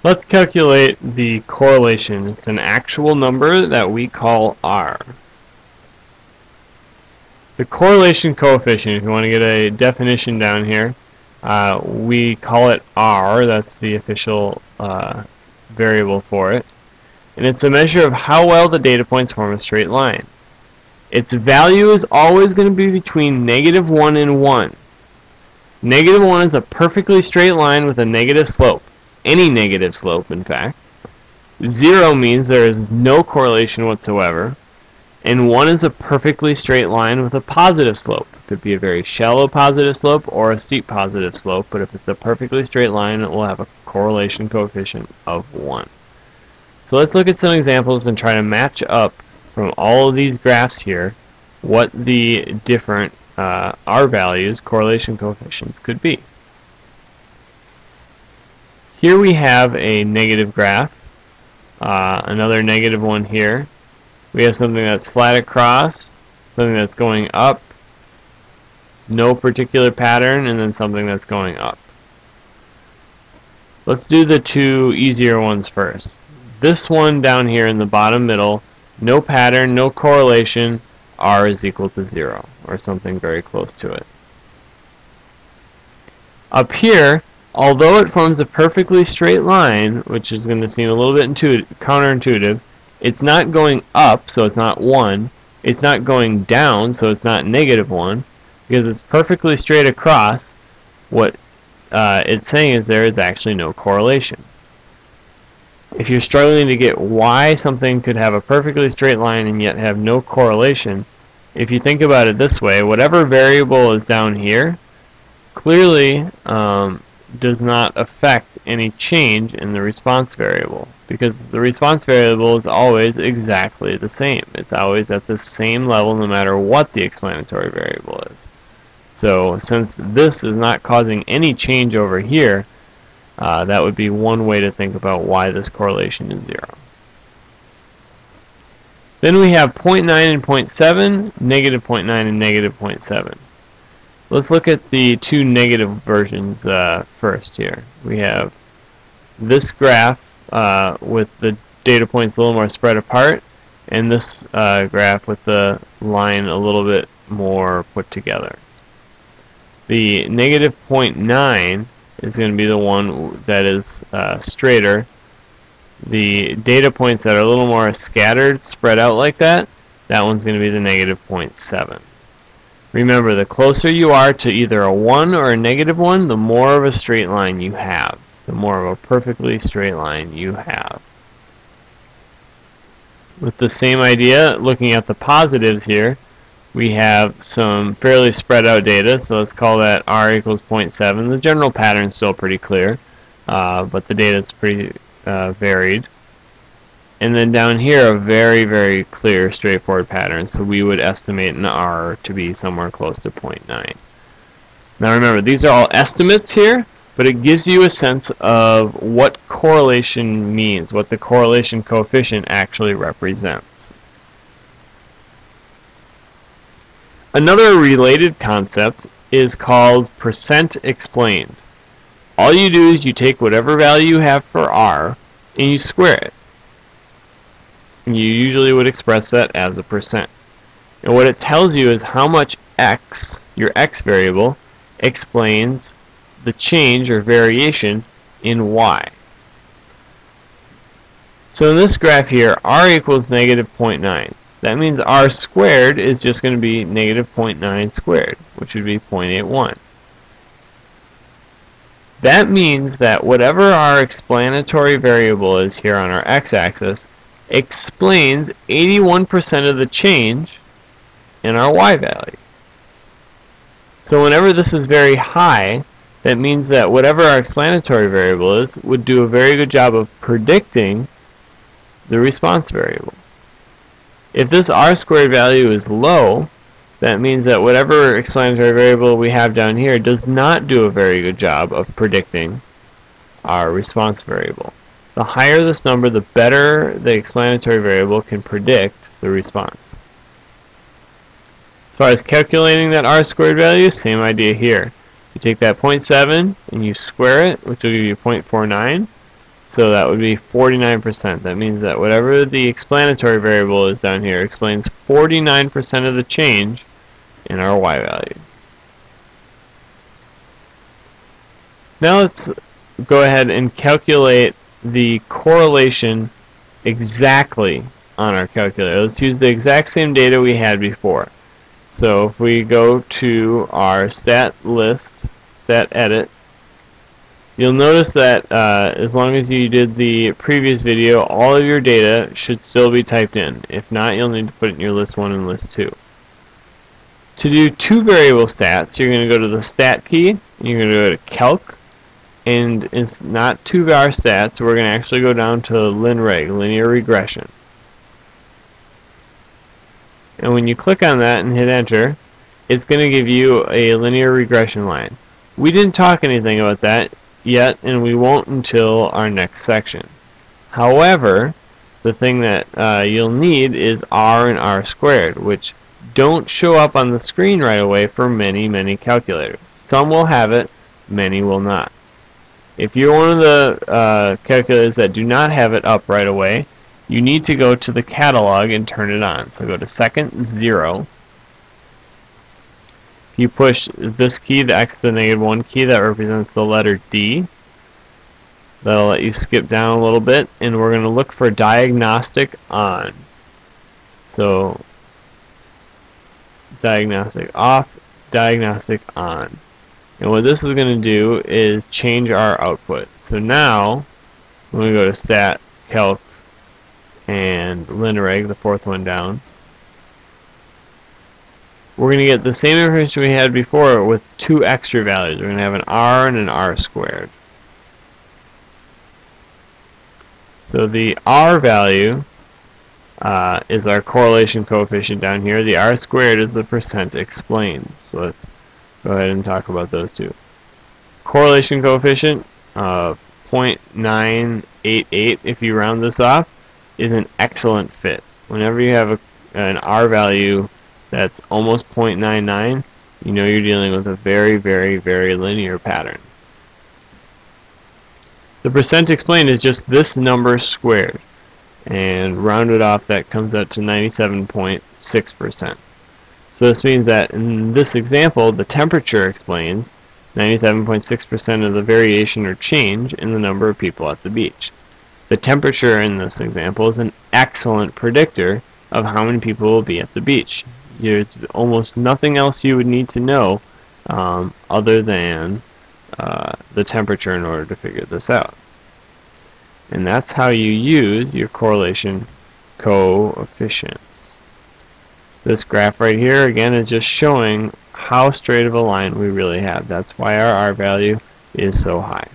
Let's calculate the correlation. It's an actual number that we call R. The correlation coefficient, if you want to get a definition down here, we call it R. That's the official variable for it. And it's a measure of how well the data points form a straight line. Its value is always going to be between -1 and 1. -1 is a perfectly straight line with a negative slope. Any negative slope, in fact. 0 means there is no correlation whatsoever. And 1 is a perfectly straight line with a positive slope. It could be a very shallow positive slope or a steep positive slope, but if it's a perfectly straight line, it will have a correlation coefficient of 1. So let's look at some examples and try to match up from all of these graphs here what the different R values, correlation coefficients, could be. Here we have a negative graph, another negative one here. We have something that's flat across, something that's going up, no particular pattern, and then something that's going up. Let's do the two easier ones first. This one down here in the bottom middle, no pattern, no correlation, R is equal to 0, or something very close to it. Up here, although it forms a perfectly straight line, which is going to seem a little bit counterintuitive, it's not going up, so it's not 1. It's not going down, so it's not -1. Because it's perfectly straight across, what it's saying is there is actually no correlation. If you're struggling to get why something could have a perfectly straight line and yet have no correlation, if you think about it this way, whatever variable is down here clearly does not affect any change in the response variable, because the response variable is always exactly the same. It's always at the same level no matter what the explanatory variable is. So since this is not causing any change over here, that would be one way to think about why this correlation is 0. Then we have 0.9 and 0.7, -0.9 and -0.7. Let's look at the two negative versions first here. We have this graph with the data points a little more spread apart, and this graph with the line a little bit more put together. The -0.9 is going to be the one that is straighter. The data points that are a little more scattered, spread out like that, that one's going to be the -0.7. Remember, the closer you are to either a 1 or a -1, the more of a straight line you have. The more of a perfectly straight line you have. With the same idea, looking at the positives here, we have some fairly spread out data, so let's call that R equals 0.7. The general pattern is still pretty clear, but the data is pretty varied. And then down here, a very, very clear, straightforward pattern, so we would estimate an R to be somewhere close to 0.9. Now remember, these are all estimates here, but it gives you a sense of what correlation means, what the correlation coefficient actually represents. Another related concept is called percent explained. All you do is you take whatever value you have for R and you square it. And you usually would express that as a percent. And what it tells you is how much x, your x variable, explains the change or variation in y. So in this graph here, R equals -0.9. That means R squared is just going to be -0.9 squared, which would be 0.81. That means that whatever our explanatory variable is here on our x-axis explains 81% of the change in our y value. So whenever this is very high, that means that whatever our explanatory variable is would do a very good job of predicting the response variable. If this R squared value is low, that means that whatever explanatory variable we have down here does not do a very good job of predicting our response variable. The higher this number, the better the explanatory variable can predict the response. As far as calculating that R squared value, same idea here. You take that 0.7 and you square it, which will give you 0.49. So that would be 49%. That means that whatever the explanatory variable is down here explains 49% of the change in our y value. Now let's go ahead and calculate the correlation exactly on our calculator. Let's use the exact same data we had before. So if we go to our stat list, stat edit, you'll notice that as long as you did the previous video, all of your data should still be typed in. If not, you'll need to put it in your list 1 and list 2. To do two variable stats, you're going to go to the stat key, and you're going to go to calc, and it's not 2var stats, we're going to actually go down to linreg, linear regression. And when you click on that and hit enter, it's going to give you a linear regression line. We didn't talk anything about that yet, and we won't until our next section. However, the thing that you'll need is r and r squared, which don't show up on the screen right away for many calculators. Some will have it, many will not. If you're one of the calculators that do not have it up right away, you need to go to the catalog and turn it on. So go to second 0. If you push this key, the x to the -1 key, that represents the letter D. That'll let you skip down a little bit, and we're going to look for diagnostic on. So diagnostic off, diagnostic on. And what this is going to do is change our output. So now, when we go to stat, calc, and linreg, the fourth one down, we're going to get the same information we had before with two extra values. We're going to have an r and an r squared. So the r value is our correlation coefficient down here. The r squared is the percent explained. So let's go ahead and talk about those two. Correlation coefficient of 0.988, if you round this off, is an excellent fit. Whenever you have an r value that's almost 0.99, you know you're dealing with a very linear pattern. The percent explained is just this number squared, and rounded off, that comes out to 97.6%. So this means that in this example, the temperature explains 97.6% of the variation or change in the number of people at the beach. The temperature in this example is an excellent predictor of how many people will be at the beach. There's almost nothing else you would need to know other than the temperature in order to figure this out. And that's how you use your correlation coefficients. This graph right here, again, is just showing how straight of a line we really have. That's why our R value is so high.